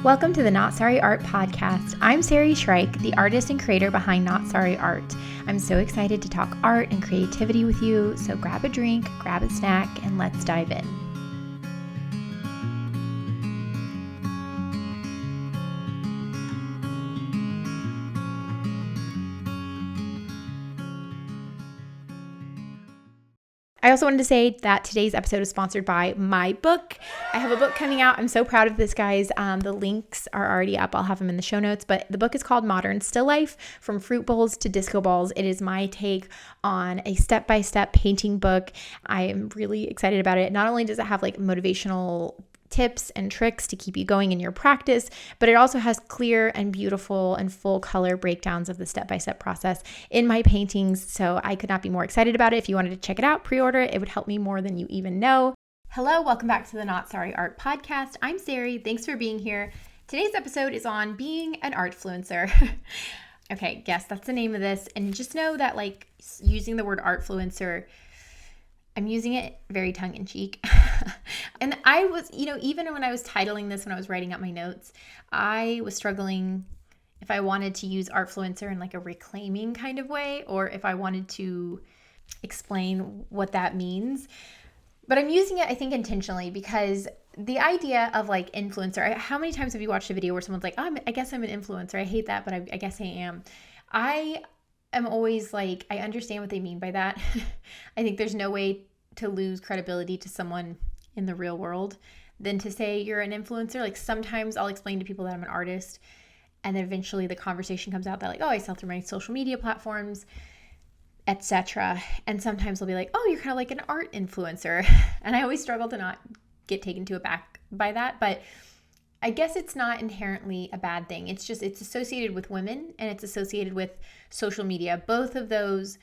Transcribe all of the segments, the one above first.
Welcome to the Not Sorry Art podcast. I'm Sari, the artist and creator behind Not Sorry Art. I'm so excited to talk art and creativity with you, so grab a drink, grab a snack, and let's dive in. I also wanted to say that today's episode is sponsored by my book. I have a book coming out. I'm so proud of this, guys. The links are already up. I'll have them in the show notes. But the book is called Modern Still Life, From Fruit Bowls to Disco Balls. It is my take on a step-by-step painting book. I am really excited about it. Not only does it have like motivational tips and tricks to keep you going in your practice, but it also has clear and beautiful and full color breakdowns of the step-by-step process in my paintings. So I could not be more excited about it. If you wanted to check it out, pre-order it. It would help me more than you even know. Hello, welcome back to the Not Sorry Art podcast. I'm Sari. Thanks for being here. Today's episode is on being an Artfluencer. Okay, yes, that's the name of this. And just know that like using the word Artfluencer, I'm using it very tongue-in-cheek. And I was, even when I was titling this, when I was writing up my notes, I was struggling if I wanted to use Artfluencer in like a reclaiming kind of way, or if I wanted to explain what that means. But I'm using it, I think, intentionally, because the idea of like influencer, how many times have you watched a video where someone's like, oh, I guess I'm an influencer. I hate that, but I guess I am. I'm always like, I understand what they mean by that. I think there's no way to lose credibility to someone in the real world than to say you're an influencer. Like sometimes I'll explain to people that I'm an artist, and then eventually the conversation comes out that like, oh, I sell through my social media platforms, etc. And sometimes they'll be like, oh, you're kind of like an art influencer. And I always struggle to not get taken to aback by that. But I guess it's not inherently a bad thing. It's just, it's associated with women and it's associated with social media. Both of those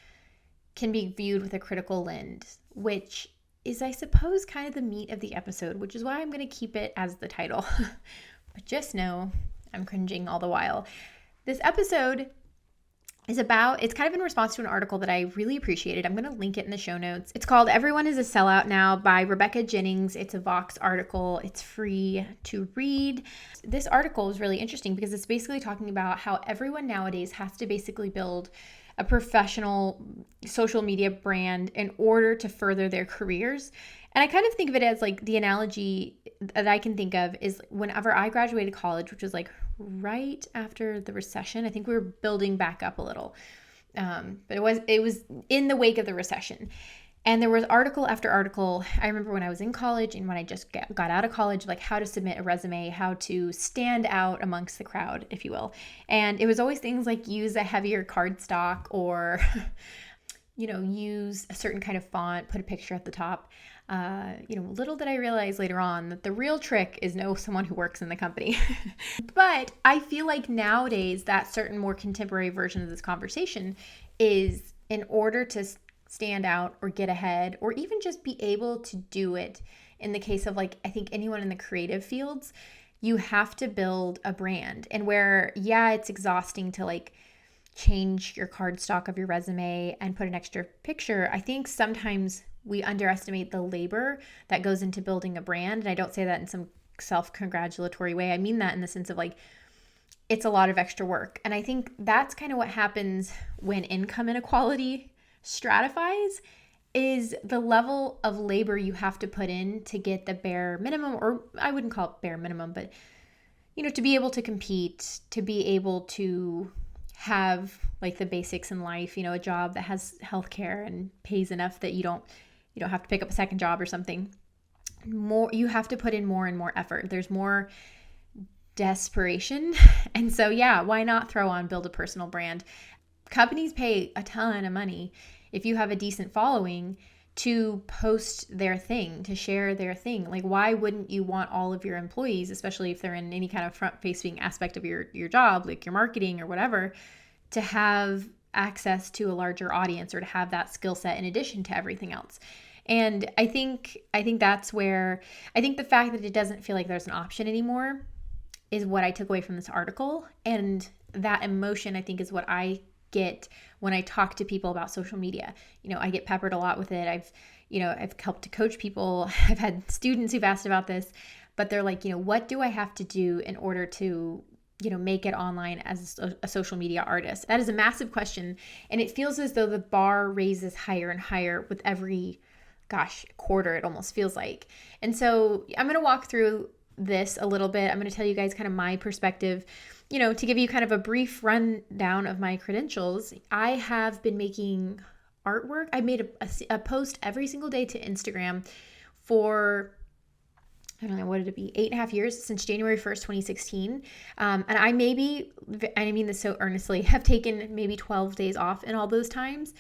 can be viewed with a critical lens, which is, I suppose, kind of the meat of the episode, which is why I'm going to keep it as the title. But just know I'm cringing all the while. This episode is it's kind of in response to an article that I really appreciated. I'm going to link it in the show notes. It's called Everyone is a Sellout Now by Rebecca Jennings. It's a Vox article. It's free to read. This article is really interesting because it's basically talking about how everyone nowadays has to basically build a professional social media brand in order to further their careers. And I kind of think of it as like the analogy that I can think of is whenever I graduated college, which was like right after the recession. I think we were building back up a little, but it was in the wake of the recession. And there was article after article. I remember when I was in college and when I just got out of college, like how to submit a resume, how to stand out amongst the crowd, if you will. And it was always things like use a heavier cardstock or, use a certain kind of font, put a picture at the top. Little did I realize later on that the real trick is know someone who works in the company. But I feel like nowadays that certain more contemporary version of this conversation is in order to stand out or get ahead or even just be able to do it. In the case of like, I think anyone in the creative fields, you have to build a brand. And where, it's exhausting to like change your cardstock of your resume and put an extra picture. I think sometimes we underestimate the labor that goes into building a brand. And I don't say that in some self-congratulatory way. I mean that in the sense of like, it's a lot of extra work. And I think that's kind of what happens when income inequality stratifies, is the level of labor you have to put in to get the bare minimum, or I wouldn't call it bare minimum, but to be able to compete, to be able to have like the basics in life, a job that has healthcare and pays enough that you don't have to pick up a second job or something. You have to put in more and more effort. There's more desperation. And so, why not build a personal brand? Companies pay a ton of money if you have a decent following to post their thing, to share their thing. Like, why wouldn't you want all of your employees, especially if they're in any kind of front-facing aspect of your job, like your marketing or whatever, to have access to a larger audience or to have that skill set in addition to everything else? And I think that's where I think the fact that it doesn't feel like there's an option anymore is what I took away from this article. And that emotion, I think, is what I get when I talk to people about social media. I get peppered a lot with it. I've helped to coach people. I've had students who've asked about this, but they're like, what do I have to do in order to make it online as a social media artist? That is a massive question. And it feels as though the bar raises higher and higher with every, quarter, it almost feels like. And so I'm going to walk through this a little bit. I'm going to tell you guys kind of my perspective, to give you kind of a brief rundown of my credentials. I have been making artwork. I made a post every single day to Instagram for, I don't know, what did it be? 8.5 years, since January 1st, 2016. And I mean this so earnestly, have taken maybe 12 days off in all those times.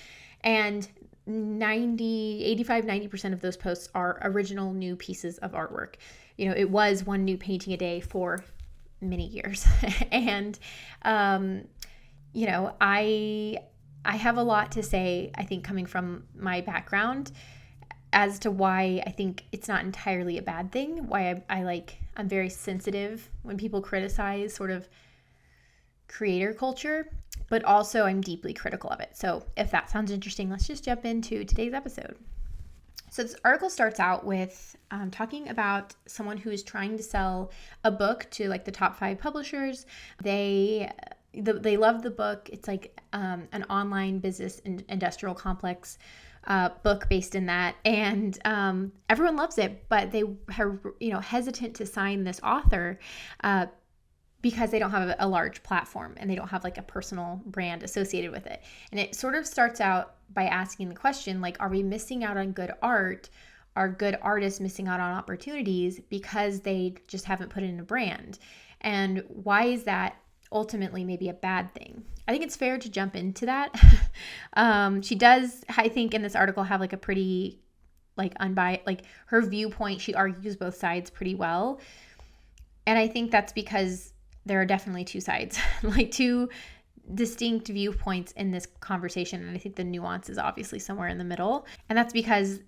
And 90% of those posts are original new pieces of artwork. It was one new painting a day for many years. And, I have a lot to say, I think, coming from my background, as to why I think it's not entirely a bad thing, why I'm very sensitive when people criticize sort of creator culture, but also I'm deeply critical of it. So if that sounds interesting, let's just jump into today's episode. So this article starts out with talking about someone who is trying to sell a book to like the top 5 publishers. They love the book. It's like an online business and industrial complex book based in that, and everyone loves it, but they are hesitant to sign this author because they don't have a large platform and they don't have like a personal brand associated with it. And it sort of starts out by asking the question, like, are we missing out on good art? Are good artists missing out on opportunities because they just haven't put in a brand? And why is that ultimately maybe a bad thing? I think it's fair to jump into that. She does, I think, in this article have like a pretty unbiased, her viewpoint, she argues both sides pretty well. And I think that's because there are definitely two sides, two distinct viewpoints in this conversation. And I think the nuance is obviously somewhere in the middle. And that's because,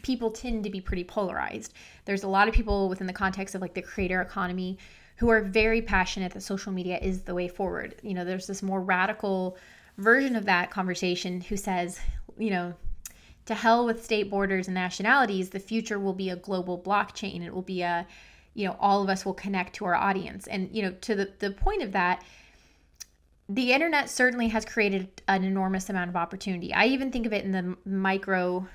people tend to be pretty polarized. There's a lot of people within the context of the creator economy who are very passionate that social media is the way forward. There's this more radical version of that conversation who says, to hell with state borders and nationalities, the future will be a global blockchain. It will be all of us will connect to our audience. And, to the point of that, the internet certainly has created an enormous amount of opportunity. I even think of it in the micro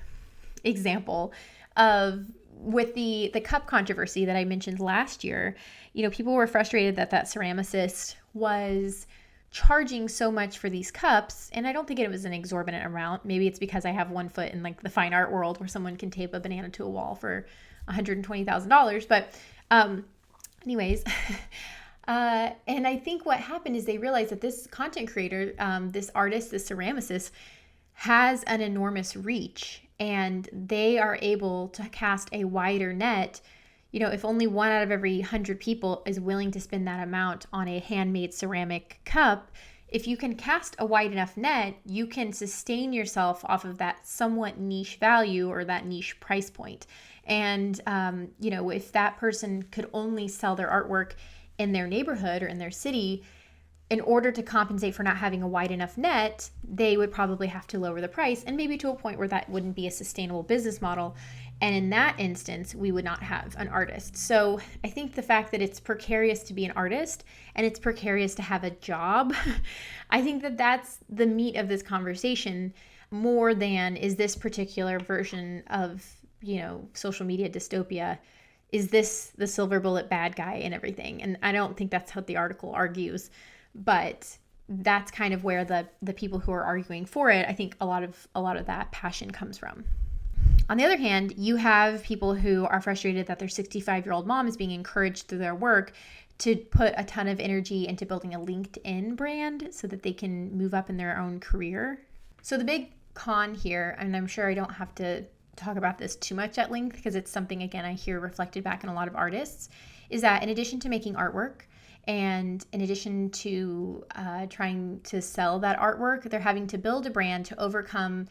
example of with the cup controversy that I mentioned last year. People were frustrated that ceramicist was charging so much for these cups, and I don't think it was an exorbitant amount. Maybe it's because I have one foot in the fine art world where someone can tape a banana to a wall for $120,000. But anyways, and I think what happened is they realized that this content creator, this artist, this ceramicist, has an enormous reach, and they are able to cast a wider net. If only 1 out of every 100 people is willing to spend that amount on a handmade ceramic cup, if you can cast a wide enough net, you can sustain yourself off of that somewhat niche value or that niche price point. And, if that person could only sell their artwork in their neighborhood or in their city, in order to compensate for not having a wide enough net, they would probably have to lower the price, and maybe to a point where that wouldn't be a sustainable business model. And in that instance, we would not have an artist. So I think the fact that it's precarious to be an artist and it's precarious to have a job, I think that that's the meat of this conversation more than is this particular version of, social media dystopia. Is this the silver bullet bad guy and everything? And I don't think that's what the article argues. But that's kind of where the people who are arguing for it, I think a lot of that passion comes from. On the other hand, you have people who are frustrated that their 65-year-old mom is being encouraged through their work to put a ton of energy into building a LinkedIn brand so that they can move up in their own career. So the big con here, and I'm sure I don't have to talk about this too much at length because it's something, again, I hear reflected back in a lot of artists, is that in addition to making artwork, and in addition to trying to sell that artwork, they're having to build a brand to overcome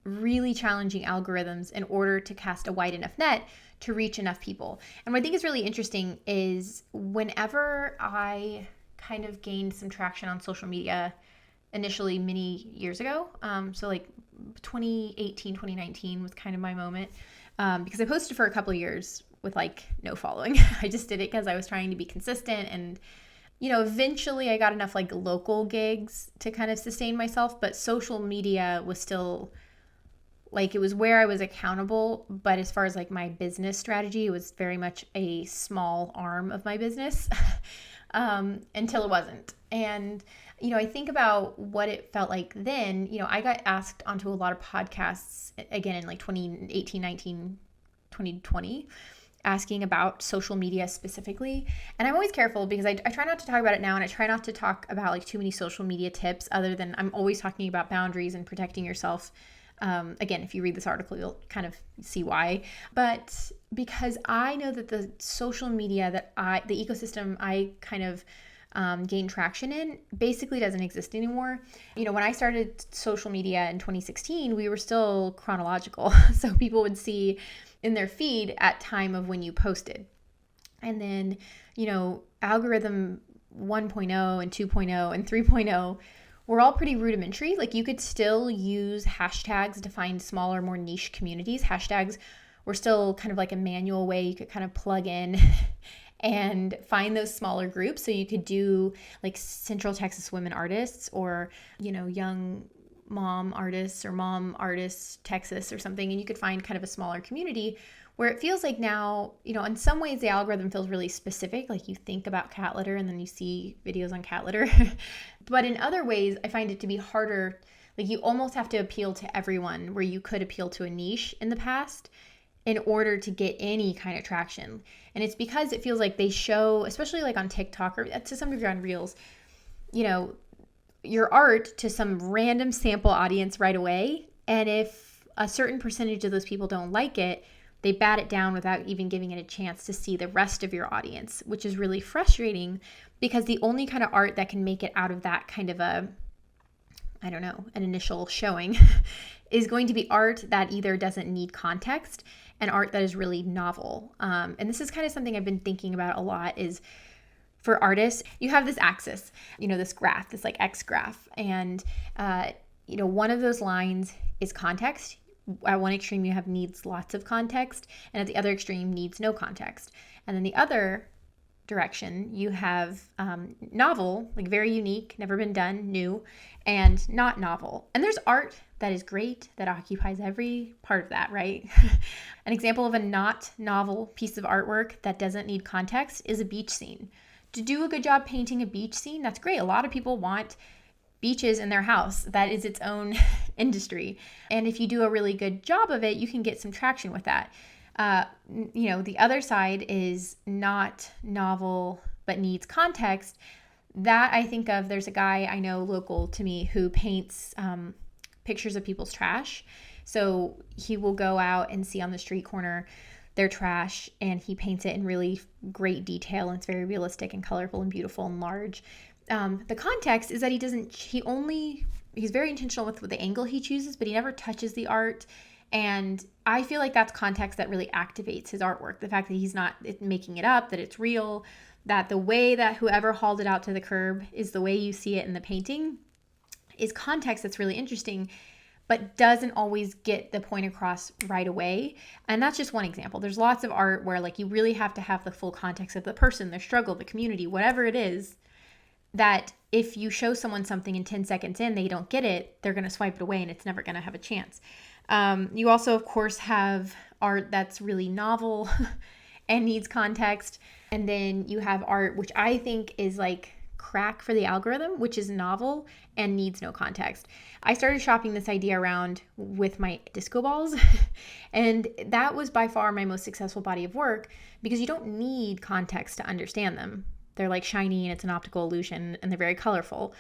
really challenging algorithms in order to cast a wide enough net to reach enough people. And what I think is really interesting is whenever I kind of gained some traction on social media initially many years ago, so 2018, 2019 was kind of my moment, because I posted for a couple of years with like no following. I just did it because I was trying to be consistent, and eventually I got enough like local gigs to kind of sustain myself, but social media was still like, it was where I was accountable. But as far as like my business strategy, it was very much a small arm of my business until it wasn't. And, I think about what it felt like then. I got asked onto a lot of podcasts again in like 2018, 19, 2020, asking about social media specifically. And I'm always careful because I try not to talk about it now, and I try not to talk about like too many social media tips, other than I'm always talking about boundaries and protecting yourself. Again, if you read this article, you'll kind of see why. But because I know that the social media the ecosystem I kind of gained traction in basically doesn't exist anymore. When I started social media in 2016, we were still chronological. So people would see in their feed at time of when you posted. And then, algorithm 1.0 and 2.0 and 3.0 were all pretty rudimentary. Like, you could still use hashtags to find smaller, more niche communities. Hashtags were still kind of like a manual way you could kind of plug in and find those smaller groups. So you could do like Central Texas women artists, or, young mom artists, or mom artists Texas or something, and you could find kind of a smaller community. Where it feels like now, in some ways the algorithm feels really specific, like you think about cat litter and then you see videos on cat litter. But in other ways, I find it to be harder. Like, you almost have to appeal to everyone, where you could appeal to a niche in the past in order to get any kind of traction. And it's because it feels like they show, especially like on TikTok or to some degree on Reels, your art to some random sample audience right away. And if a certain percentage of those people don't like it, they bat it down without even giving it a chance to see the rest of your audience, which is really frustrating, because the only kind of art that can make it out of that kind of an initial showing is going to be art that either doesn't need context and art that is really novel. And this is kind of something I've been thinking about a lot, is for artists, you have this axis, this graph, this like X graph. And, one of those lines is context. At one extreme, you have needs lots of context, and at the other extreme, needs no context. And then the other direction, you have novel, like very unique, never been done, new, and not novel. And there's art that is great, that occupies every part of that, right? An example of a not novel piece of artwork that doesn't need context is a beach scene. To do a good job painting a beach scene, that's great. A lot of people want beaches in their house. That is its own industry. And if you do a really good job of it, you can get some traction with that. The other side is not novel but needs context. That I think of, there's a guy I know local to me who paints pictures of people's trash. So he will go out and see on the street corner their trash, and he paints it in really great detail, and it's very realistic and colorful and beautiful and large. The context is that he's very intentional with the angle he chooses, but he never touches the art. And I feel like that's context that really activates his artwork. The fact that he's not making it up, that it's real, that the way that whoever hauled it out to the curb is the way you see it in the painting, is context that's really interesting, but doesn't always get the point across right away. And that's just one example. There's lots of art where like you really have to have the full context of the person, their struggle, the community, whatever it is, that if you show someone something and 10 seconds in, they don't get it, they're going to swipe it away and it's never going to have a chance. You also, of course, have art that's really novel and needs context. And then you have art, which I think is like crack for the algorithm, which is novel and needs no context. I started shopping this idea around with my disco balls, and that was by far my most successful body of work, because you don't need context to understand them. They're like shiny and it's an optical illusion, and they're very colorful.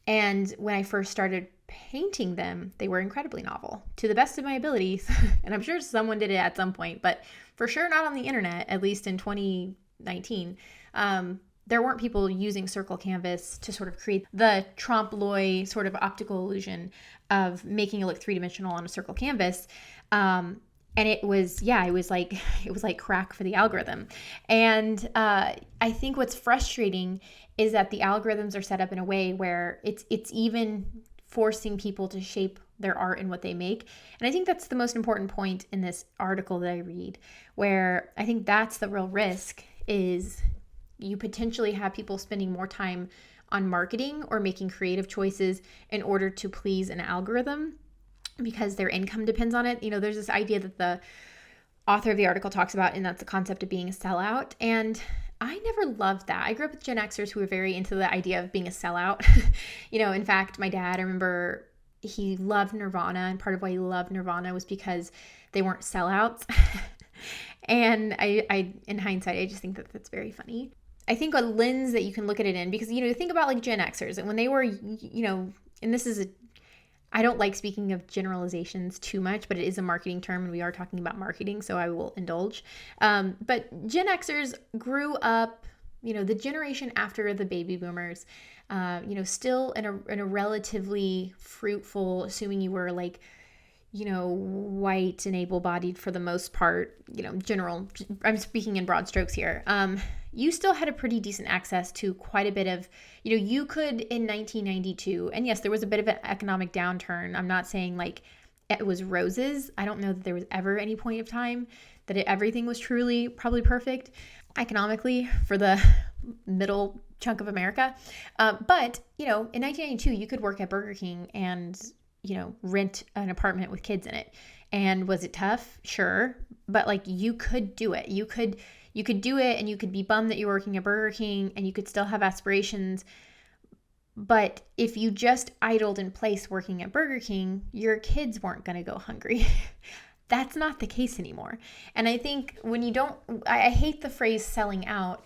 And when I first started painting them, they were incredibly novel to the best of my abilities. And I'm sure someone did it at some point, but for sure not on the internet, at least in 2019. There weren't people using circle canvas to sort of create the trompe l'oeil sort of optical illusion of making it look three-dimensional on a circle canvas. And it was like crack for the algorithm. And I think what's frustrating is that the algorithms are set up in a way where it's even forcing people to shape their art and what they make. And I think that's the most important point in this article that I read, where I think that's the real risk, is you potentially have people spending more time on marketing or making creative choices in order to please an algorithm because their income depends on it. There's this idea that the author of the article talks about, and that's the concept of being a sellout. And I never loved that. I grew up with Gen Xers who were very into the idea of being a sellout. In fact, my dad, I remember he loved Nirvana, and part of why he loved Nirvana was because they weren't sellouts. And I, in hindsight, I just think that that's very funny. I think a lens that you can look at it in, because, think about like Gen Xers, and when they were, and this is I don't like speaking of generalizations too much, but it is a marketing term and we are talking about marketing, so I will indulge. But Gen Xers grew up, the generation after the baby boomers, still in a relatively fruitful, assuming you were like, white and able-bodied for the most part, general, I'm speaking in broad strokes here. You still had a pretty decent access to quite a bit of, you could in 1992, and yes, there was a bit of an economic downturn. I'm not saying like it was roses. I don't know that there was ever any point of time that everything was truly probably perfect economically for the middle chunk of America. But, in 1992, you could work at Burger King and rent an apartment with kids in it. And was it tough? Sure. But like you could do it. You could do it, and you could be bummed that you're working at Burger King and you could still have aspirations. But if you just idled in place working at Burger King, your kids weren't going to go hungry. That's not the case anymore. And I think when you don't, I hate the phrase selling out,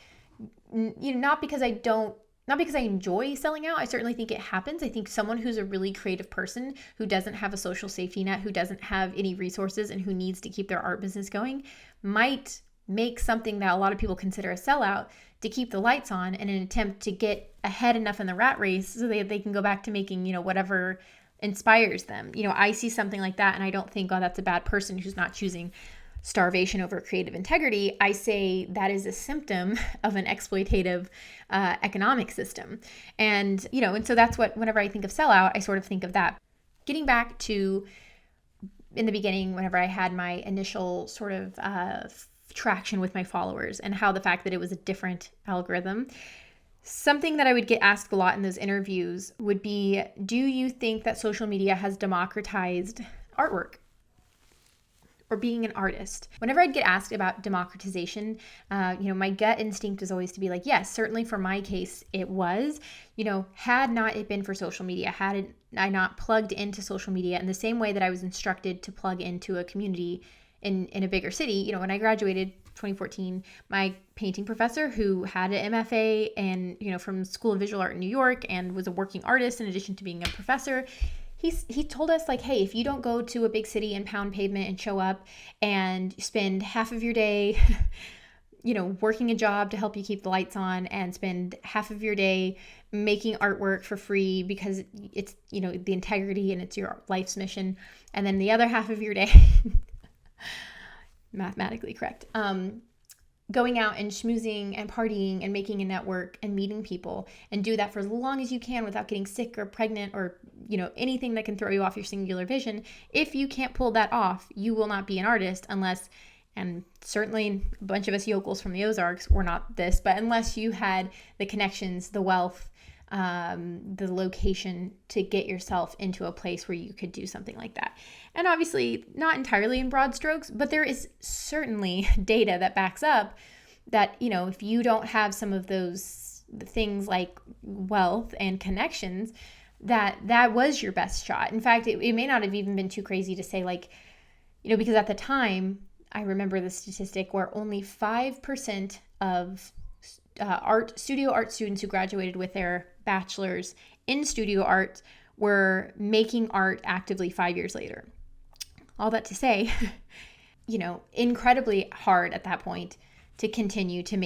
not because I enjoy selling out. I certainly think it happens. I think someone who's a really creative person who doesn't have a social safety net, who doesn't have any resources, and who needs to keep their art business going might make something that a lot of people consider a sellout to keep the lights on in an attempt to get ahead enough in the rat race so they can go back to making, whatever inspires them. I see something like that and I don't think, oh, that's a bad person who's not choosing starvation over creative integrity. I say that is a symptom of an exploitative economic system. And, and so that's what, whenever I think of sellout, I sort of think of that. Getting back to in the beginning, whenever I had my initial sort of traction with my followers and how the fact that it was a different algorithm, something that I would get asked a lot in those interviews would be, do you think that social media has democratized artwork or being an artist? Whenever I'd get asked about democratization, my gut instinct is always to be like, yes, certainly for my case, it was. Had not it been for social media, had I not plugged into social media in the same way that I was instructed to plug into a community in a bigger city. When I graduated 2014, my painting professor, who had an MFA and, from School of Visual Art in New York and was a working artist in addition to being a professor, he told us like, hey, if you don't go to a big city and pound pavement and show up and spend half of your day, working a job to help you keep the lights on, and spend half of your day making artwork for free because it's, the integrity and it's your life's mission. And then the other half of your day, mathematically correct, going out and schmoozing and partying and making a network and meeting people, and do that for as long as you can without getting sick or pregnant or, anything that can throw you off your singular vision. If you can't pull that off, you will not be an artist unless, and certainly a bunch of us yokels from the Ozarks were not this, but unless you had the connections, the wealth, the location to get yourself into a place where you could do something like that. And obviously not entirely in broad strokes, but there is certainly data that backs up that, if you don't have some of those things like wealth and connections, that was your best shot. In fact, it may not have even been too crazy to say like, because at the time, I remember the statistic where only 5% of studio art students who graduated with their bachelor's in studio art were making art actively 5 years later. All that to say, incredibly hard at that point to continue to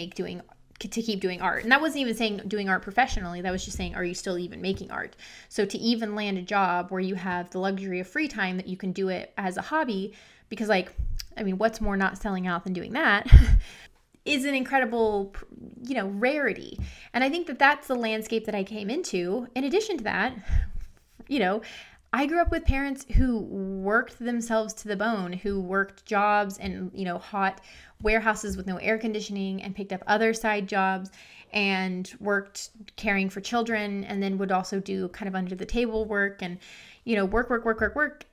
keep doing art. And that wasn't even saying doing art professionally. That was just saying, are you still even making art? So to even land a job where you have the luxury of free time that you can do it as a hobby, because what's more not selling out than doing that, is an incredible, rarity. And I think that that's the landscape that I came into. In addition to that, I grew up with parents who worked themselves to the bone, who worked jobs and, hot warehouses with no air conditioning, and picked up other side jobs and worked caring for children, and then would also do kind of under the table work and, work.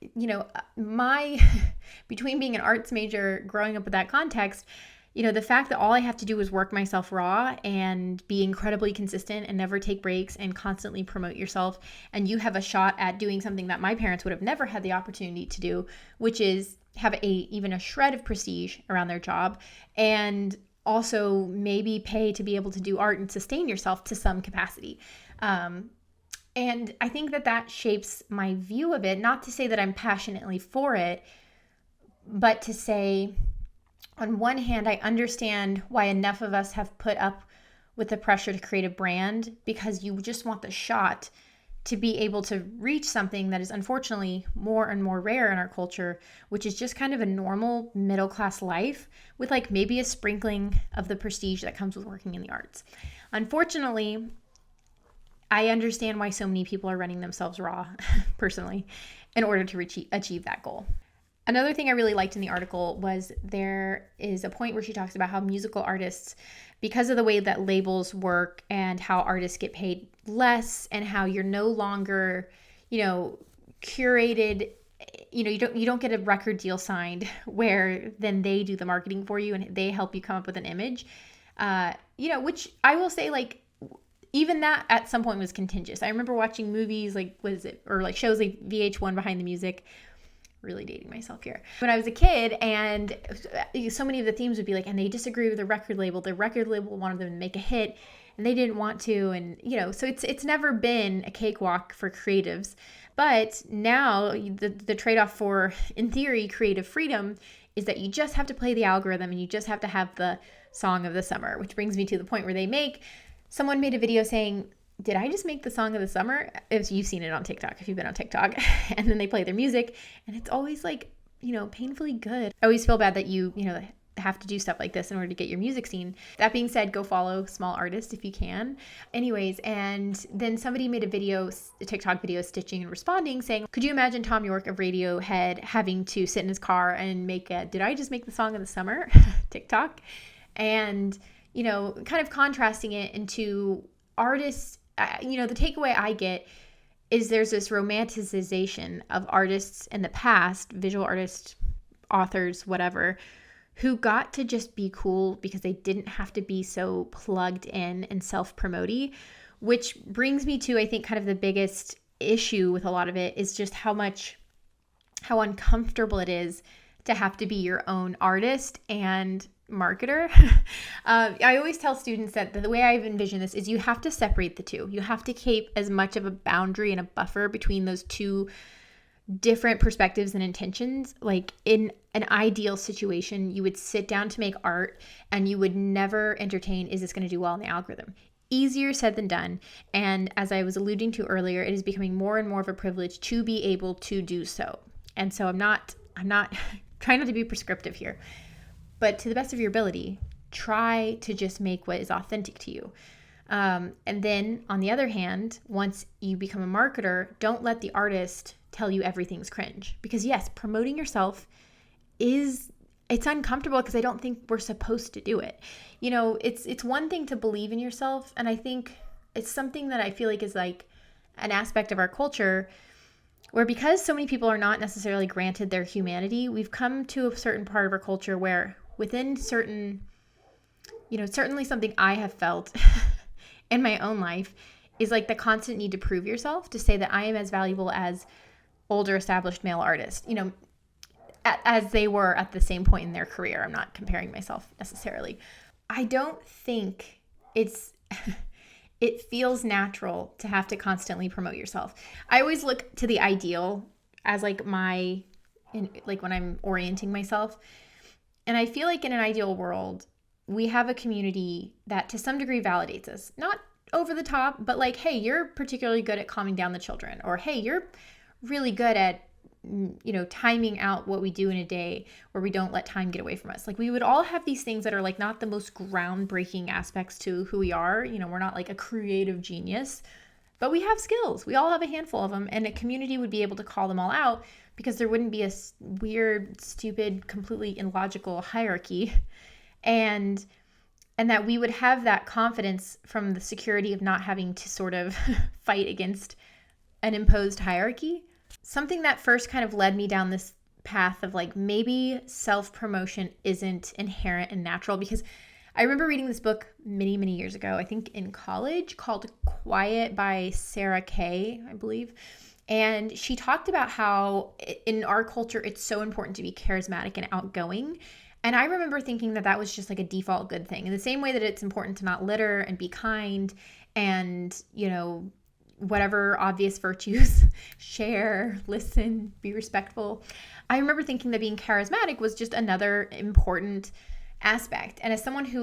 Between being an arts major, growing up with that context, the fact that all I have to do is work myself raw and be incredibly consistent and never take breaks and constantly promote yourself, and you have a shot at doing something that my parents would have never had the opportunity to do, which is have even a shred of prestige around their job, and also maybe pay to be able to do art and sustain yourself to some capacity. And I think that shapes my view of it, not to say that I'm passionately for it, but to say, on one hand, I understand why enough of us have put up with the pressure to create a brand, because you just want the shot to be able to reach something that is unfortunately more and more rare in our culture, which is just kind of a normal middle-class life with like maybe a sprinkling of the prestige that comes with working in the arts. Unfortunately, I understand why so many people are running themselves raw, personally, in order to achieve that goal. Another thing I really liked in the article was there is a point where she talks about how musical artists, because of the way that labels work and how artists get paid less, and how you're no longer, curated, you don't get a record deal signed where then they do the marketing for you and they help you come up with an image, which I will say, like, even that at some point was contentious. I remember watching movies or shows like VH1 Behind the Music. Really dating myself here. When I was a kid, and so many of the themes would be like, and they disagree with the record label. The record label wanted them to make a hit, and they didn't want to. And, so it's never been a cakewalk for creatives. But now the trade-off for, in theory, creative freedom is that you just have to play the algorithm and you just have to have the song of the summer, which brings me to the point where someone made a video saying, did I just make the song of the summer? If you've seen it on TikTok, if you've been on TikTok, and then they play their music, and it's always like, painfully good. I always feel bad that you have to do stuff like this in order to get your music seen. That being said, go follow small artists if you can. Anyways, and then somebody made a TikTok video stitching and responding saying, could you imagine Tom York of Radiohead having to sit in his car and make did I just make the song of the summer TikTok? And, kind of contrasting it into artists. The takeaway I get is there's this romanticization of artists in the past, visual artists, authors, whatever, who got to just be cool because they didn't have to be so plugged in and self-promoty, which brings me to, I think, kind of the biggest issue with a lot of it is just how uncomfortable it is to have to be your own artist and marketer. I always tell students that the way I've envisioned this is you have to separate the two. You have to keep as much of a boundary and a buffer between those two different perspectives and intentions. Like in an ideal situation, you would sit down to make art and you would never entertain, is this going to do well in the algorithm? Easier said than done. And as I was alluding to earlier, it is becoming more and more of a privilege to be able to do so. And so I'm not trying not to be prescriptive here, but to the best of your ability, try to just make what is authentic to you. And then on the other hand, once you become a marketer, don't let the artist tell you everything's cringe. Because yes, promoting yourself it's uncomfortable because I don't think we're supposed to do it. It's one thing to believe in yourself. And I think it's something that I feel like is like an aspect of our culture where, because so many people are not necessarily granted their humanity, we've come to a certain part of our culture where within certain, certainly something I have felt in my own life is like the constant need to prove yourself, to say that I am as valuable as older established male artists, as they were at the same point in their career. I'm not comparing myself necessarily. I don't think it feels natural to have to constantly promote yourself. I always look to the ideal as like when I'm orienting myself. And I feel like in an ideal world, we have a community that to some degree validates us. Not over the top, but like, hey, you're particularly good at calming down the children. Or, hey, you're really good at, timing out what we do in a day where we don't let time get away from us. Like, we would all have these things that are like not the most groundbreaking aspects to who we are. We're not like a creative genius, But we have skills. We all have a handful of them, and a community would be able to call them all out because there wouldn't be a weird, stupid, completely illogical hierarchy. And that we would have that confidence from the security of not having to sort of fight against an imposed hierarchy. Something that first kind of led me down this path of like maybe self-promotion isn't inherent and natural, because I remember reading this book many, many years ago, I think in college, called Quiet by Sari, I believe. And she talked about how in our culture, it's so important to be charismatic and outgoing. And I remember thinking that was just like a default good thing. In the same way that it's important to not litter and be kind and, whatever obvious virtues, share, listen, be respectful. I remember thinking that being charismatic was just another important aspect. And as someone who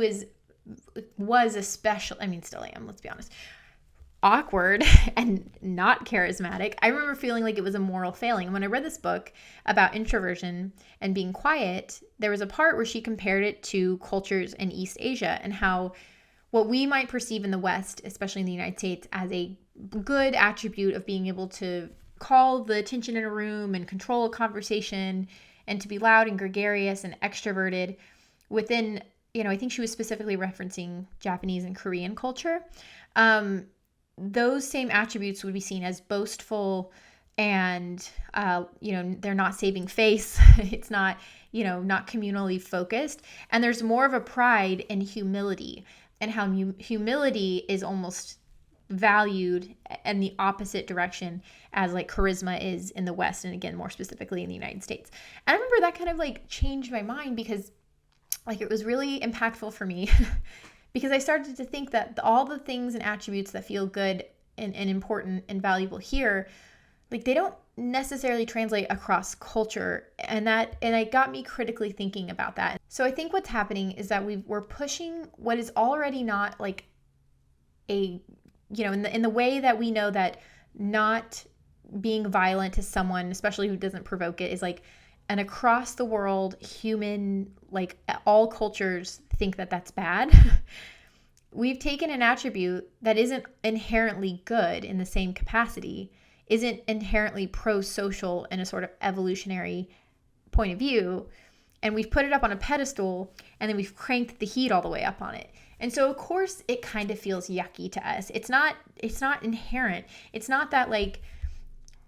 was especially, still am, let's be honest, awkward and not charismatic, I remember feeling like it was a moral failing. And when I read this book about introversion and being quiet, there was a part where she compared it to cultures in East Asia and how what we might perceive in the West, especially in the United States, as a good attribute of being able to call the attention in a room and control a conversation and to be loud and gregarious and extroverted within, I think she was specifically referencing Japanese and Korean culture. Those same attributes would be seen as boastful and, they're not saving face. It's not, not communally focused. And there's more of a pride in humility, and how humility is almost valued in the opposite direction as like charisma is in the West, and again, more specifically in the United States. And I remember that kind of like changed my mind, because like it was really impactful for me because I started to think that all the things and attributes that feel good and important and valuable here, like they don't necessarily translate across culture. And it got me critically thinking about that. So I think what's happening is that we're pushing what is already not like a, in the way that we know that not being violent to someone, especially who doesn't provoke it, is like an across the world human, like all cultures think that that's bad. We've taken an attribute that isn't inherently good in the same capacity, isn't inherently pro-social in a sort of evolutionary point of view, and we've put it up on a pedestal, and then we've cranked the heat all the way up on it. And so of course it kind of feels yucky to us. It's not inherent. It's not that like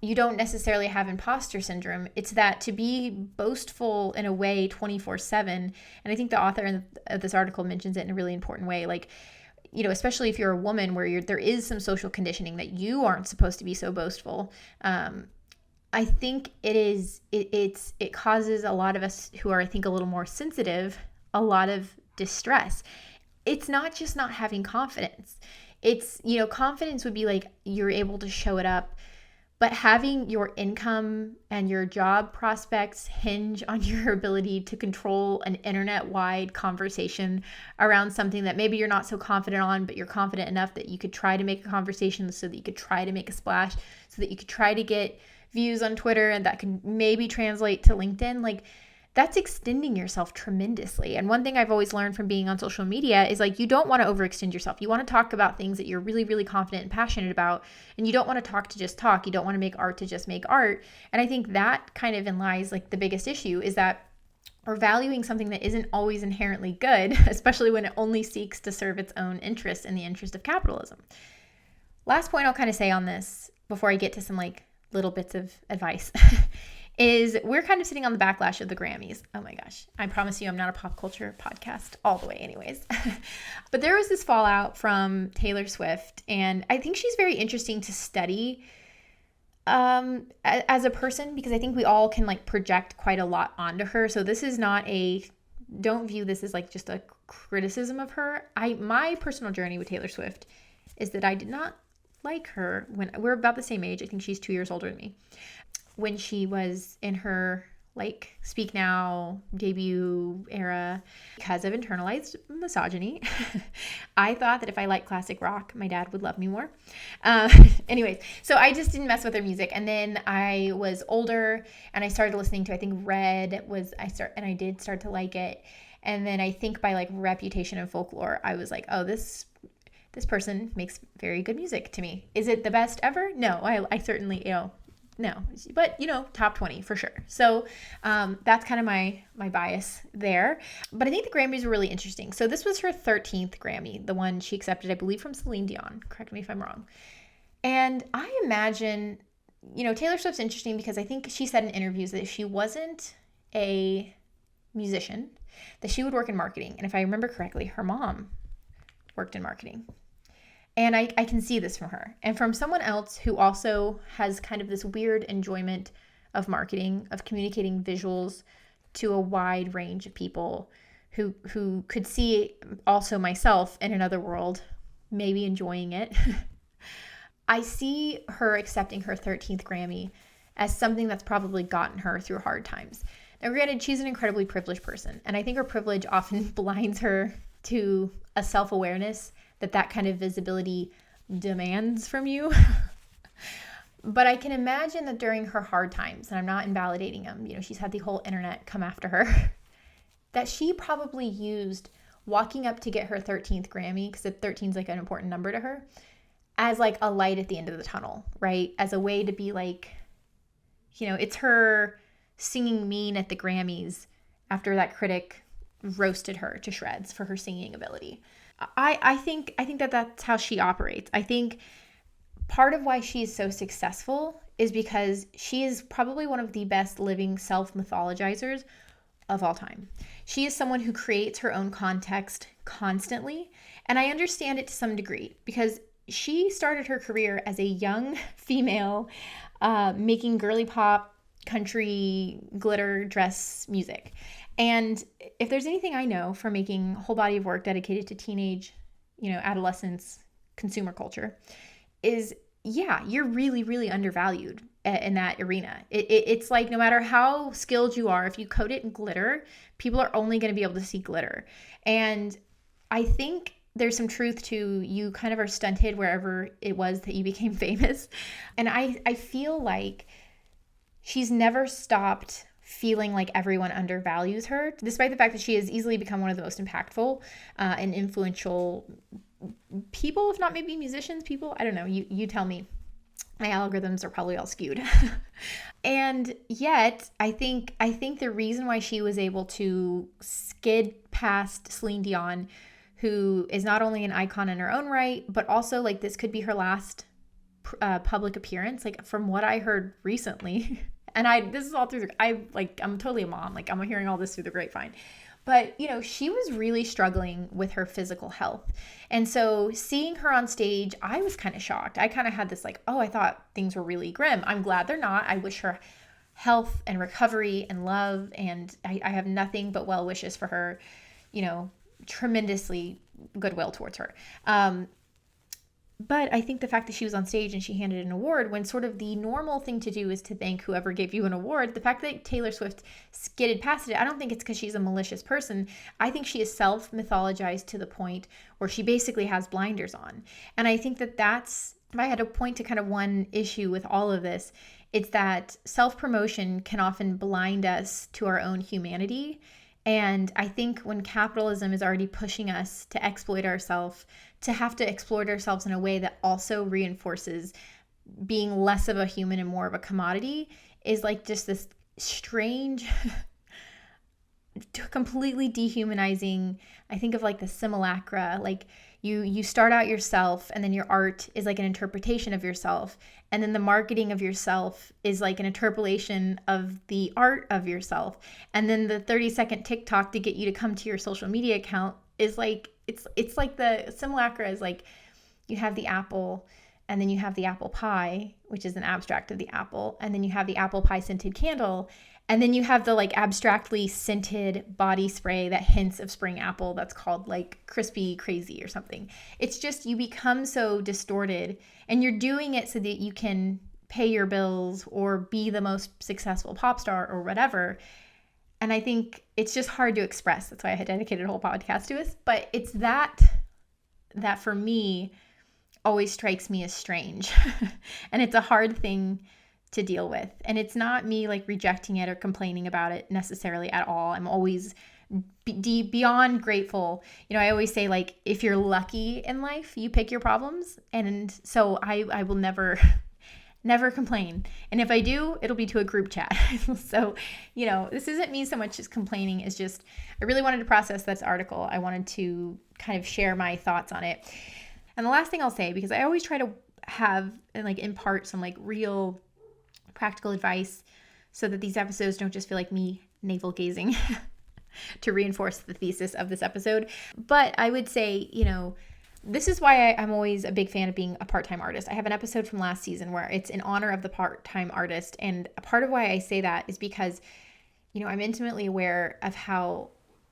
you don't necessarily have imposter syndrome. It's that to be boastful in a way 24/7. And I think the author of this article mentions it in a really important way. Like, especially if you're a woman where there is some social conditioning that you aren't supposed to be so boastful. I think it causes a lot of us who are, I think, a little more sensitive, a lot of distress. It's not just not having confidence. It's, confidence would be like you're able to show it up, but having your income and your job prospects hinge on your ability to control an internet-wide conversation around something that maybe you're not so confident on, but you're confident enough that you could try to make a conversation, so that you could try to make a splash, so that you could try to get views on Twitter, and that can maybe translate to LinkedIn. Like, that's extending yourself tremendously. And one thing I've always learned from being on social media is like, you don't want to overextend yourself. You want to talk about things that you're really, really confident and passionate about. And you don't want to talk to just talk. You don't want to make art to just make art. And I think that kind of lies like the biggest issue, is that we're valuing something that isn't always inherently good, especially when it only seeks to serve its own interests and the interest of capitalism. Last point I'll kind of say on this before I get to some like little bits of advice is we're kind of sitting on the backlash of the Grammys. Oh my gosh. I promise you I'm not a pop culture podcast all the way anyways. But there was this fallout from Taylor Swift, and I think she's very interesting to study as a person, because I think we all can like project quite a lot onto her. So this is not don't view this as like just a criticism of her. My personal journey with Taylor Swift is that I did not like her when we're about the same age. I think she's 2 years older than me. When she was in her like Speak Now debut era, because of internalized misogyny, I thought that if I liked classic rock, my dad would love me more. Anyways, so I just didn't mess with her music. And then I was older and I started listening to, I think Red was, and I did start to like it. And then I think by like Reputation and Folklore, I was like, oh, this this person makes very good music to me. Is it the best ever? No, I certainly, no, but top 20 for sure. So that's kind of my bias there. But I think the Grammys were really interesting. So this was her 13th Grammy, the one she accepted, I believe, from Celine Dion. Correct me if I'm wrong. And I imagine, Taylor Swift's interesting because I think she said in interviews that if she wasn't a musician, that she would work in marketing. And if I remember correctly, her mom worked in marketing. And I can see this from her. And from someone else who also has kind of this weird enjoyment of marketing, of communicating visuals to a wide range of people who could see also myself in another world, maybe enjoying it. I see her accepting her 13th Grammy as something that's probably gotten her through hard times. Now, granted, she's an incredibly privileged person, and I think her privilege often blinds her to a self-awareness that kind of visibility demands from you. But I can imagine that during her hard times, and I'm not invalidating them, she's had the whole internet come after her, that she probably used walking up to get her 13th Grammy, because 13 is like an important number to her, as like a light at the end of the tunnel, right? As a way to be like, it's her singing mean at the Grammys after that critic roasted her to shreds for her singing ability. I think that that's how she operates. I think part of why she is so successful is because she is probably one of the best living self-mythologizers of all time. She is someone who creates her own context constantly, and I understand it to some degree because she started her career as a young female making girly pop, country, glitter dress music. And if there's anything I know from making a whole body of work dedicated to teenage, adolescence, consumer culture, is you're really, really undervalued in that arena. It's like no matter how skilled you are, if you coat it in glitter, people are only going to be able to see glitter. And I think there's some truth to you kind of are stunted wherever it was that you became famous. And I feel like she's never stopped feeling like everyone undervalues her, despite the fact that she has easily become one of the most impactful and influential people, if not maybe musicians, people. I don't know. You tell me. My algorithms are probably all skewed. And yet, I think the reason why she was able to skid past Celine Dion, who is not only an icon in her own right, but also like this could be her last public appearance, like from what I heard recently. And this is all through I'm totally a mom. Like I'm hearing all this through the grapevine. But, she was really struggling with her physical health. And so seeing her on stage, I was kind of shocked. I kind of had this I thought things were really grim. I'm glad they're not. I wish her health and recovery and love. And I have nothing but well wishes for her, tremendously goodwill towards her. But I think the fact that she was on stage and she handed an award when sort of the normal thing to do is to thank whoever gave you an award, the fact that Taylor Swift skidded past it, I don't think it's because she's a malicious person. I think she is self-mythologized to the point where she basically has blinders on. And I think that that's, if I had to point to kind of one issue with all of this, it's that self-promotion can often blind us to our own humanity. And I think when capitalism is already pushing us to exploit ourselves, to have to exploit ourselves in a way that also reinforces being less of a human and more of a commodity is like just this strange, completely dehumanizing. I think of like the simulacra, like you start out yourself and then your art is like an interpretation of yourself. And then the marketing of yourself is like an interpolation of the art of yourself. And then the 30-second TikTok to get you to come to your social media account is like, it's like the simulacra is like you have the apple and then you have the apple pie, which is an abstract of the apple. And then you have the apple pie scented candle. And then you have the like abstractly scented body spray that hints of spring apple that's called like crispy crazy or something. It's just you become so distorted and you're doing it so that you can pay your bills or be the most successful pop star or whatever. And I think it's just hard to express. That's why I had dedicated a whole podcast to this. But it's that for me always strikes me as strange. And it's a hard thing to deal with. And it's not me like rejecting it or complaining about it necessarily at all. I'm always beyond grateful. I always say, like, if you're lucky in life, you pick your problems. And so I will never complain. And if I do, it'll be to a group chat. So, this isn't me so much as complaining. It's just, I really wanted to process this article. I wanted to kind of share my thoughts on it. And the last thing I'll say, because I always try to have and like impart some like real practical advice so that these episodes don't just feel like me navel gazing to reinforce the thesis of this episode. But I would say, this is why I'm always a big fan of being a part-time artist. I have an episode from last season where it's in honor of the part-time artist. And a part of why I say that is because, I'm intimately aware of how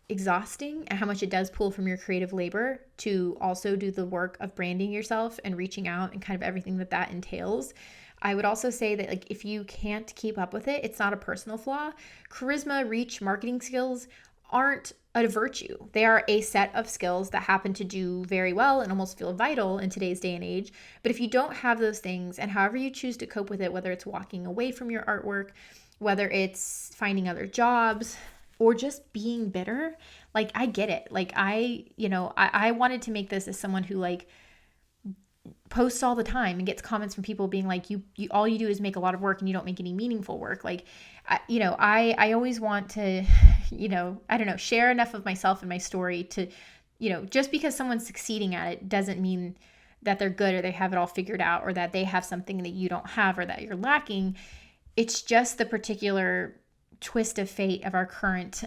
exhausting and how much it does pull from your creative labor to also do the work of branding yourself and reaching out and kind of everything that entails. I would also say that, like, if you can't keep up with it, it's not a personal flaw. Charisma, reach, marketing skills aren't a virtue. They are a set of skills that happen to do very well and almost feel vital in today's day and age. But if you don't have those things, and however you choose to cope with it, whether it's walking away from your artwork, whether it's finding other jobs, or just being bitter, like, I get it. Like, I wanted to make this as someone who, like, posts all the time and gets comments from people being like, you all you do is make a lot of work and you don't make any meaningful work. Like, I always want to, I don't know, share enough of myself and my story to, just because someone's succeeding at it doesn't mean that they're good or they have it all figured out or that they have something that you don't have or that you're lacking. It's just the particular twist of fate of our current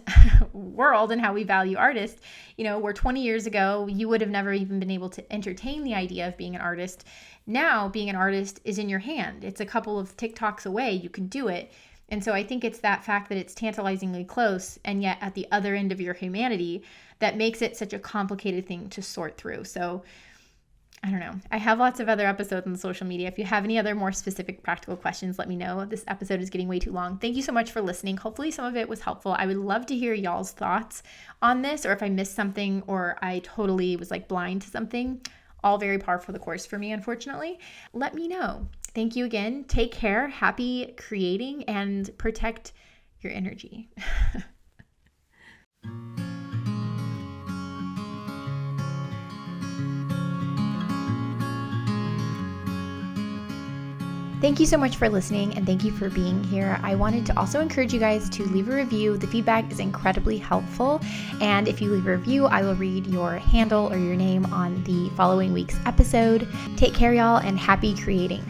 world and how we value artists. Where 20 years ago, you would have never even been able to entertain the idea of being an artist. Now, being an artist is in your hand. It's a couple of TikToks away. You can do it. And so I think it's that fact that it's tantalizingly close and yet at the other end of your humanity that makes it such a complicated thing to sort through. So I don't know. I have lots of other episodes on social media. If you have any other more specific practical questions, let me know. This episode is getting way too long. Thank you so much for listening. Hopefully some of it was helpful. I would love to hear y'all's thoughts on this, or if I missed something or I totally was like blind to something. All very par for the course for me, unfortunately. Let me know. Thank you again. Take care. Happy creating and protect your energy. Thank you so much for listening, and thank you for being here. I wanted to also encourage you guys to leave a review. The feedback is incredibly helpful, and if you leave a review, I will read your handle or your name on the following week's episode. Take care, y'all, and happy creating.